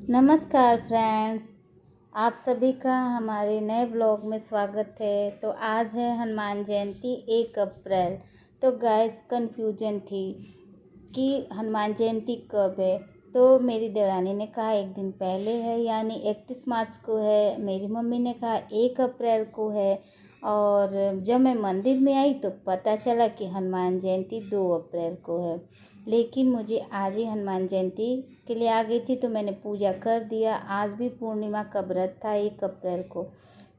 नमस्कार फ्रेंड्स, आप सभी का हमारे नए ब्लॉग में स्वागत है। तो आज है हनुमान जयंती 1 अप्रैल। तो गाइस कन्फ्यूजन थी कि हनुमान जयंती कब है। तो मेरी देवरानी ने कहा एक दिन पहले है यानी 31 मार्च को है। मेरी मम्मी ने कहा 1 अप्रैल को है। और जब मैं मंदिर में आई तो पता चला कि हनुमान जयंती 2 अप्रैल को है। लेकिन मुझे आज ही हनुमान जयंती के लिए आ गई थी तो मैंने पूजा कर दिया। आज भी पूर्णिमा का व्रत था 1 अप्रैल को।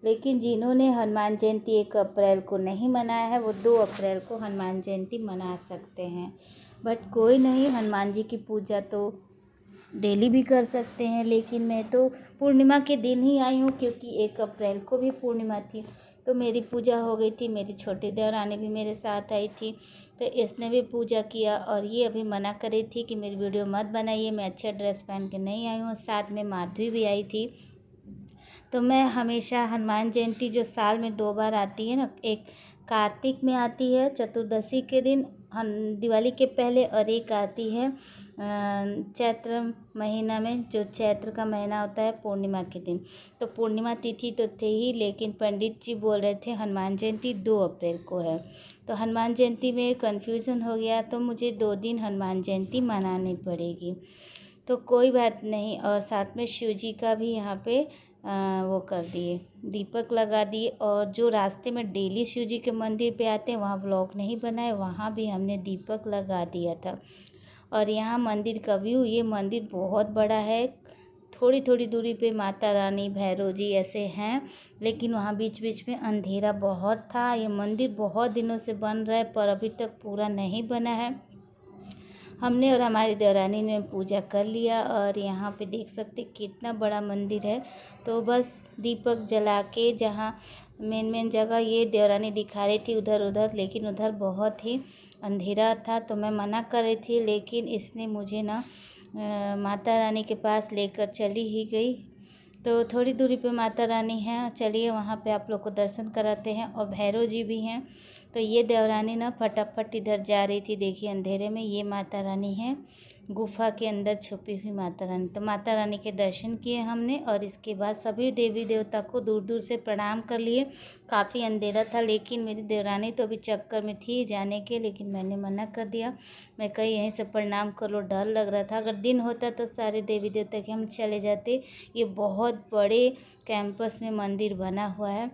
लेकिन जिन्होंने हनुमान जयंती 1 अप्रैल को नहीं मनाया है वो 2 अप्रैल को हनुमान जयंती मना सकते हैं। बट कोई नहीं, हनुमान जी की पूजा तो डेली भी कर सकते हैं। लेकिन मैं तो पूर्णिमा के दिन ही आई हूँ क्योंकि 1 अप्रैल को भी पूर्णिमा थी। तो मेरी पूजा हो गई थी। मेरी छोटी देवरानी भी मेरे साथ आई थी तो इसने भी पूजा किया। और ये अभी मना कर रही थी कि मेरी वीडियो मत बनाइए, मैं अच्छा ड्रेस पहन के नहीं आई हूँ। साथ में माधवी भी आई थी। तो मैं हमेशा हनुमान जयंती जो साल में 2 बार आती है ना, एक कार्तिक में आती है चतुर्दशी के दिन दिवाली के पहले, और एक आती है चैत्र महीना में, जो चैत्र का महीना होता है पूर्णिमा के दिन। तो पूर्णिमा तिथि तो थे ही, लेकिन पंडित जी बोल रहे थे हनुमान जयंती 2 अप्रैल को है। तो हनुमान जयंती में कन्फ्यूज़न हो गया तो मुझे 2 दिन हनुमान जयंती मनानी पड़ेगी। तो कोई बात नहीं। और साथ में शिव जी का भी यहाँ पे वो कर दिए, दीपक लगा दिए। और जो रास्ते में डेली शिव जी के मंदिर पे आते हैं वहाँ व्लॉग नहीं बनाए, वहाँ भी हमने दीपक लगा दिया था। और यहाँ मंदिर का व्यू, ये मंदिर बहुत बड़ा है। थोड़ी थोड़ी दूरी पे माता रानी, भैरव जी ऐसे हैं, लेकिन वहाँ बीच बीच में अंधेरा बहुत था। ये मंदिर बहुत दिनों से बन रहा है पर अभी तक पूरा नहीं बना है। हमने और हमारी देवरानी ने पूजा कर लिया। और यहाँ पे देख सकते कितना बड़ा मंदिर है। तो बस दीपक जला के, जहाँ मेन जगह ये देवरानी दिखा रही थी उधर उधर, लेकिन उधर बहुत ही अंधेरा था तो मैं मना कर रही थी। लेकिन इसने मुझे ना माता रानी के पास लेकर चली ही गई। तो थोड़ी दूरी पे माता रानी हैं, चलिए वहाँ पे आप लोग को दर्शन कराते हैं। और भैरव जी भी हैं। तो ये देवरानी ना फटाफट इधर जा रही थी, देखिए अंधेरे में। ये माता रानी है, गुफा के अंदर छुपी हुई माता रानी। तो माता रानी के दर्शन किए हमने और इसके बाद सभी देवी देवता को दूर दूर से प्रणाम कर लिए। काफ़ी अंधेरा था लेकिन मेरी देवरानी तो अभी चक्कर में थी जाने के, लेकिन मैंने मना कर दिया। मैं कहीं यहीं से प्रणाम कर लो, डर लग रहा था। अगर दिन होता तो सारे देवी देवता के हम चले जाते। ये बहुत बड़े कैंपस में मंदिर बना हुआ है।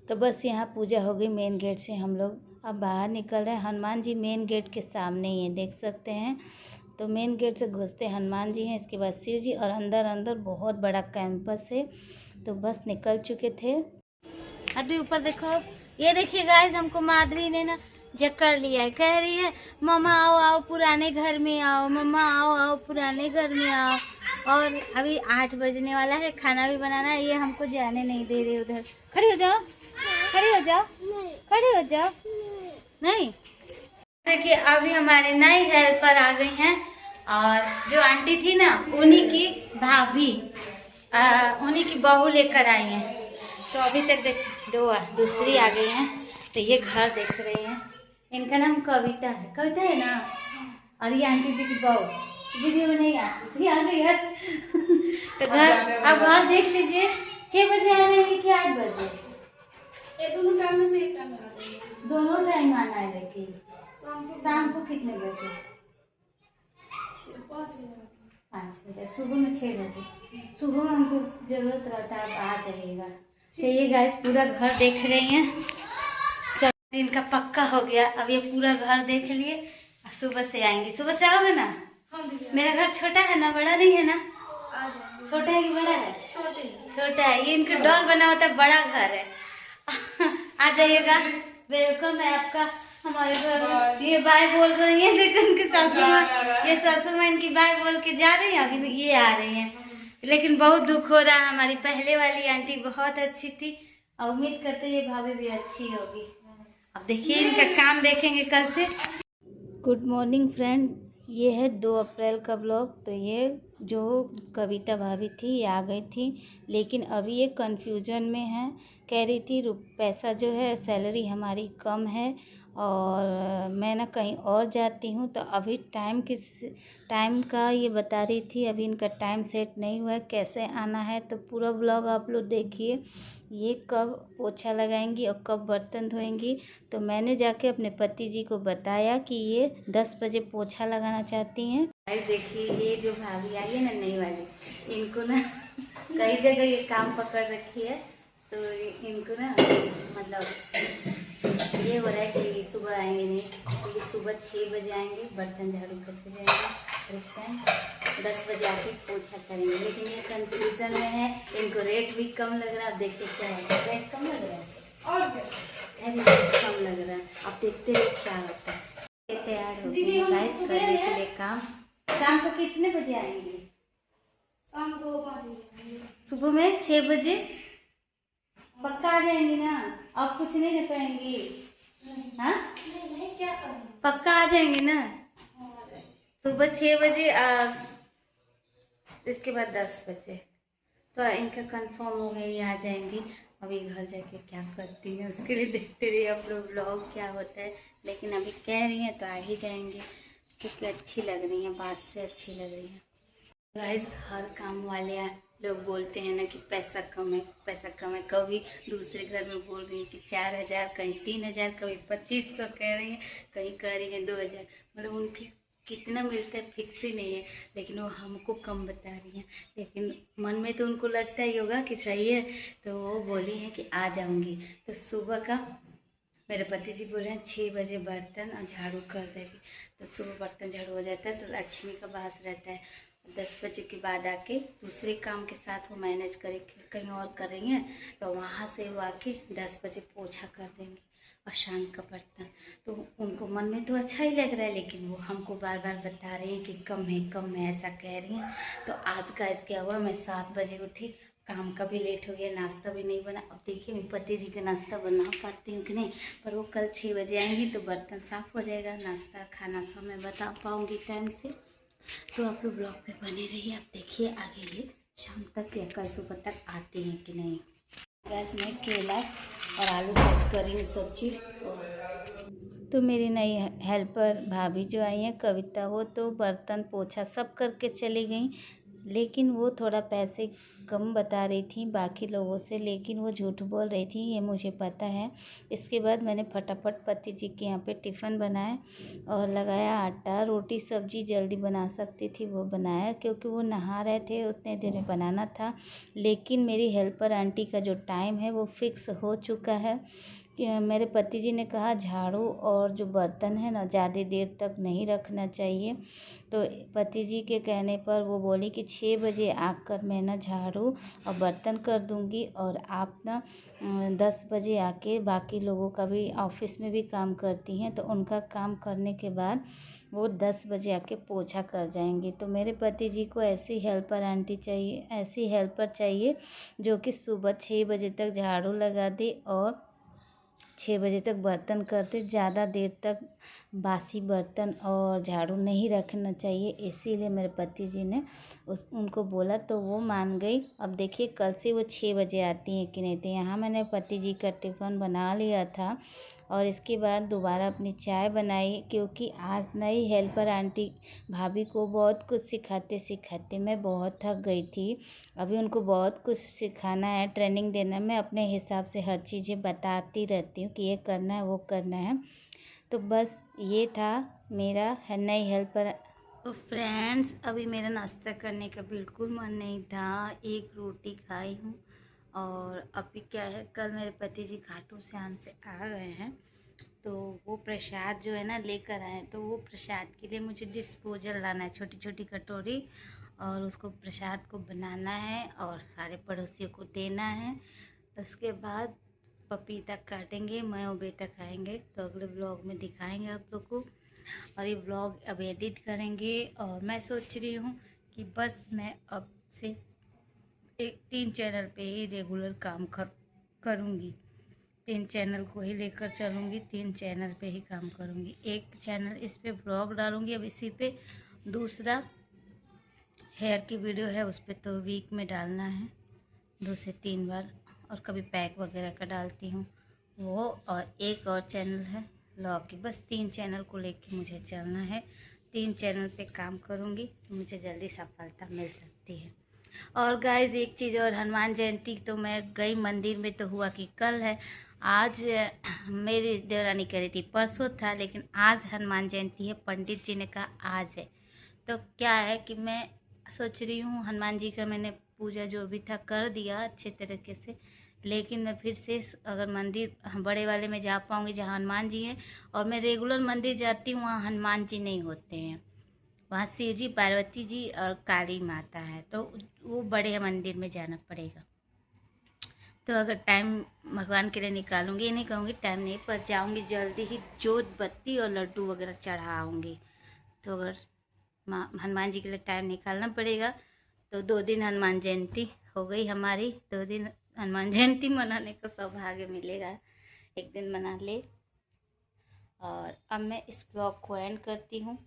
तो बस यहाँ पूजा हो गई। मेन गेट से हम लोग अब बाहर निकल रहे हैं। हनुमान जी मेन गेट के सामने ही है, देख सकते हैं। तो मेन गेट से घुसते हनुमान जी हैं, इसके बाद शिव जी, और अंदर बहुत बड़ा कैंपस है। तो बस निकल चुके थे। अभी ऊपर देखो, ये देखिए गाइस, हमको माधुरी ने ना जकड़ लिया है। कह रही है मम्मा आओ आओ पुराने घर में आओ, मम्मा आओ आओ पुराने घर में आओ। और अभी 8 बजने वाला है, खाना भी बनाना है। ये हमको जाने नहीं दे रहे उधर। खड़ी हो जाओ, खड़ी हो जाओ, खड़ी हो जाओ। नहीं, देखिए अभी हमारे नए हेल्पर आ गई हैं। और जो आंटी थी ना उन्हीं की भाभी, उन्हीं की बहू लेकर आई हैं। तो अभी तक देख दूसरी आ गई हैं। तो ये घर देख रहे हैं, इनका नाम कविता है, कविता है ना। और ये आंटी जी की बहू, वीडियो में नहीं आती थी, आ गई आज। तो घर, अब घर देख लीजिए। 6 बजे आ रहे हैं कि 8 बजे? दोनों टाइम में से एक टाइम आना चाहिए। दोनों टाइम आना है, लेकिन शाम को कितने बजे? 5 बजे। सुबह में 6 बजे। सुबह में हमको जरूरत रहता है, आप आ जाइएगा। तो ये गाइस पूरा घर देख रही हैं। दिन का पक्का हो गया। अब ये पूरा घर देख लिए, सुबह से आएंगे। सुबह से आओगे ना? मेरा घर छोटा है ना, बड़ा नहीं है ना? छोटा है कि बड़ा है? छोटा है। ये इनका डॉल बना होता है, बड़ा घर है। आ जाइएगा, वेलकम है आपका हमारे घर। ये बाय बोल रही है, देखो इनकी सासू माँ, ये सासू माँ इनकी बाय बोल के जा रही है। अभी ये आ रही हैं, लेकिन बहुत दुख हो रहा है। हमारी पहले वाली आंटी बहुत अच्छी थी और उम्मीद करते ये भाभी भी अच्छी होगी। अब देखिए इनका काम देखेंगे कल से। गुड मॉर्निंग फ्रेंड, ये है 2 अप्रैल का ब्लॉग। तो ये जो कविता भाभी थी ये आ गई थी, लेकिन अभी ये कन्फ्यूजन में है। कह रही थी पैसा जो है, सैलरी हमारी कम है और मैं ना कहीं और जाती हूँ। तो अभी टाइम का ये बता रही थी, अभी इनका टाइम सेट नहीं हुआ है कैसे आना है। तो पूरा व्लॉग आप लोग देखिए, ये कब पोछा लगाएंगी और कब बर्तन धोएंगी। तो मैंने जाके अपने पति जी को बताया कि ये 10 बजे पोछा लगाना चाहती हैं। देखिए ये जो भाभी आई है ना नई वाली, इनको ना कई जगह ये काम पकड़ रखी है। तो इनको ना मतलब ये हो रहा है कि सुबह आएंगे नहीं, तो ये सुबह 6 बजे आएंगे, बर्तन झाड़ू करके जाएंगे और इस टाइम 10 बजे आके पोछा करेंगे। लेकिन ये कंफ्यूजन में है, इनको रेट भी कम लग रहा है। देखते क्या है, रेट कम लग रहा है और रेट कम लग रहा है। अब देखते हैं क्या होता है। तैयार हो गए गाइस करने के लिए काम। शाम को कितने बजे आएंगे? शाम को 5 बजे। सुबह में 6 बजे पक्का आ जाएंगी ना? अब कुछ नहीं ना कहेंगी? हाँ नहीं क्या करूँ, पक्का आ जाएंगे ना? सुबह 6 बजे इसके बाद 10 बजे तो इनका कंफर्म हो गया, ये आ जाएंगी। अभी घर जाके क्या करती हैं उसके लिए देखते रहिए आप लोग व्लॉग क्या होता है। लेकिन अभी कह रही हैं तो आ ही जाएंगे, क्योंकि अच्छी लग रही हैं, बात से अच्छी लग रही हैं। गाइस हर काम वाले लोग बोलते हैं ना कि पैसा कम है, पैसा कम है। कभी दूसरे घर में बोल रही हैं कि 4,000, कहीं 3,000, कभी 2,500 कह रही हैं, कहीं कह रही हैं 2,000। मतलब उनकी कितना मिलता है फिक्स ही नहीं है, लेकिन वो हमको कम बता रही हैं। लेकिन मन में तो उनको लगता ही होगा कि सही है। तो वो बोली हैं कि आ जाऊँगी। तो सुबह का मेरे पति जी बोल रहे हैं 6 बजे बर्तन और झाड़ू कर देगी। तो सुबह बर्तन झाड़ू हो जाता है तो लक्ष्मी का वास रहता है। 10 बजे के बाद आके दूसरे काम के साथ वो मैनेज करेंगे, कहीं और करेंगे। तो वहाँ से वो आके 10 बजे पोछा कर देंगे और शाम का बर्तन। तो उनको मन में तो अच्छा ही लग रहा है, लेकिन वो हमको बार बार बता रही हैं कि कम है ऐसा कह रही हैं। तो आज का इसके हुआ, मैं 7 बजे उठी, काम का भी लेट हो गया, नाश्ता भी नहीं बना। अब देखिए मेरे पति जी का नाश्ता बना पाती हूँ कि नहीं, पर वो कल 6 बजे आएंगी तो बर्तन साफ़ हो जाएगा, नाश्ता खाना सब मैं बता पाऊँगी टाइम से। तो आप लोग ब्लॉग पे बने रहिए। आप देखिए आगे ये शाम तक या कल सुबह तक आते हैं कि नहीं। गैस में केला और आलू कट कर रही हूँ सब्जी। तो मेरी नई हेल्पर भाभी जो आई हैं कविता, वो तो बर्तन पोछा सब करके चली गई। लेकिन वो थोड़ा पैसे कम बता रही थी बाकी लोगों से, लेकिन वो झूठ बोल रही थी, ये मुझे पता है। इसके बाद मैंने फटाफट पति जी के यहाँ पे टिफ़िन बनाए और लगाया आटा। रोटी सब्जी जल्दी बना सकती थी वो बनाया, क्योंकि वो नहा रहे थे, उतने देर में बनाना था। लेकिन मेरी हेल्पर आंटी का जो टाइम है वो फिक्स हो चुका है। कि मेरे पति जी ने कहा झाड़ू और जो बर्तन है ना ज़्यादा देर तक नहीं रखना चाहिए। तो पति जी के कहने पर वो बोली कि 6 बजे आकर मैं ना झाड़ू और बर्तन कर दूंगी, और आप ना 10 बजे आके बाकी लोगों का भी ऑफिस में भी काम करती हैं, तो उनका काम करने के बाद वो 10 बजे आके पोछा कर जाएंगी। तो मेरे पति जी को ऐसी हेल्पर आंटी चाहिए, ऐसी हेल्पर चाहिए जो कि सुबह 6 बजे तक झाड़ू लगा दे और 6 बजे तक बर्तन करते। ज़्यादा देर तक बासी बर्तन और झाड़ू नहीं रखना चाहिए, इसीलिए मेरे पति जी ने उनको बोला तो वो मान गई। अब देखिए कल से वो 6 बजे आती हैं कि नहीं। तो यहाँ मैंने पति जी का टिफ़िन बना लिया था और इसके बाद दोबारा अपनी चाय बनाई, क्योंकि आज नई हेल्पर आंटी भाभी को बहुत कुछ सिखाते सिखाते मैं बहुत थक गई थी। अभी उनको बहुत कुछ सिखाना है, ट्रेनिंग देना। मैं अपने हिसाब से हर चीज़ें बताती रहती हूँ कि ये करना है वो करना है। तो बस ये था मेरा नई हेल्पर। तो फ्रेंड्स अभी मेरा नाश्ता करने का बिल्कुल मन नहीं था, एक रोटी खाई हूँ। और अभी क्या है, कल मेरे पति जी खाटू श्याम से आ गए हैं, तो वो प्रसाद जो है ना लेकर आए। तो वो प्रसाद के लिए मुझे डिस्पोजल लाना है, छोटी छोटी कटोरी, और उसको प्रसाद को बनाना है और सारे पड़ोसियों को देना है। उसके बाद पपीता काटेंगे, मैं और बेटा खाएंगे। तो अगले ब्लॉग में दिखाएंगे आप लोग को। और ये ब्लॉग अब एडिट करेंगे, और मैं सोच रही हूँ कि बस मैं अब से 3 चैनल पे ही रेगुलर काम करूँगी। 3 चैनल को ही लेकर चलूँगी, 3 चैनल पे ही काम करूँगी। एक चैनल इस पे ब्लॉग डालूँगी अब इसी पे, दूसरा हेयर की वीडियो है उस पर तो वीक में डालना है 2 से 3 बार, और कभी पैक वगैरह का डालती हूँ वो। और एक और चैनल है व्लॉग की। बस 3 चैनल को लेके मुझे चलना है, 3 चैनल पे काम करूँगी तो मुझे जल्दी सफलता मिल सकती है। और गाइज एक चीज़ और, हनुमान जयंती तो मैं गई मंदिर में तो हुआ कि कल है, आज मेरी देवरानी कह रही थी परसों था, लेकिन आज हनुमान जयंती है, पंडित जी ने कहा आज है। तो क्या है कि मैं सोच रही हूँ हनुमान जी का मैंने पूजा जो भी था कर दिया अच्छे तरीके से, लेकिन मैं फिर से अगर मंदिर बड़े वाले में जा पाऊँगी जहाँ हनुमान जी हैं, और मैं रेगुलर मंदिर जाती हूँ वहाँ हनुमान जी नहीं होते हैं, वहाँ शिव जी, पार्वती जी और काली माता है, तो वो बड़े मंदिर में जाना पड़ेगा। तो अगर टाइम भगवान के लिए निकालूंगी, ये नहीं कहूँगी टाइम नहीं, पर जाऊँगी जल्दी ही, जोत बत्ती और लड्डू वगैरह चढ़ाऊँगी। तो अगर हनुमान जी के लिए टाइम निकालना पड़ेगा, तो 2 दिन हनुमान जयंती हो गई हमारी, 2 दिन हनुमान जयंती मनाने का सौभाग्य मिलेगा, एक दिन मना ले। और अब मैं इस ब्लॉग को एंड करती हूँ।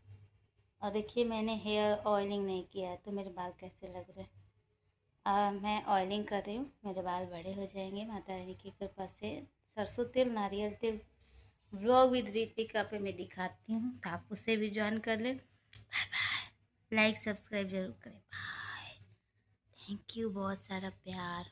और देखिए मैंने हेयर ऑयलिंग नहीं किया है, तो मेरे बाल कैसे लग रहे हैं। मैं ऑयलिंग कर रही हूँ, मेरे बाल बड़े हो जाएंगे माता रानी की कृपा से। सरसों तेल, नारियल तेल व्लॉग विद रितिका पे मैं दिखाती हूँ, तो आप उसे भी ज्वाइन कर लें। बाय बाय, लाइक सब्सक्राइब जरूर करें। बाय, थैंक यू, बहुत सारा प्यार।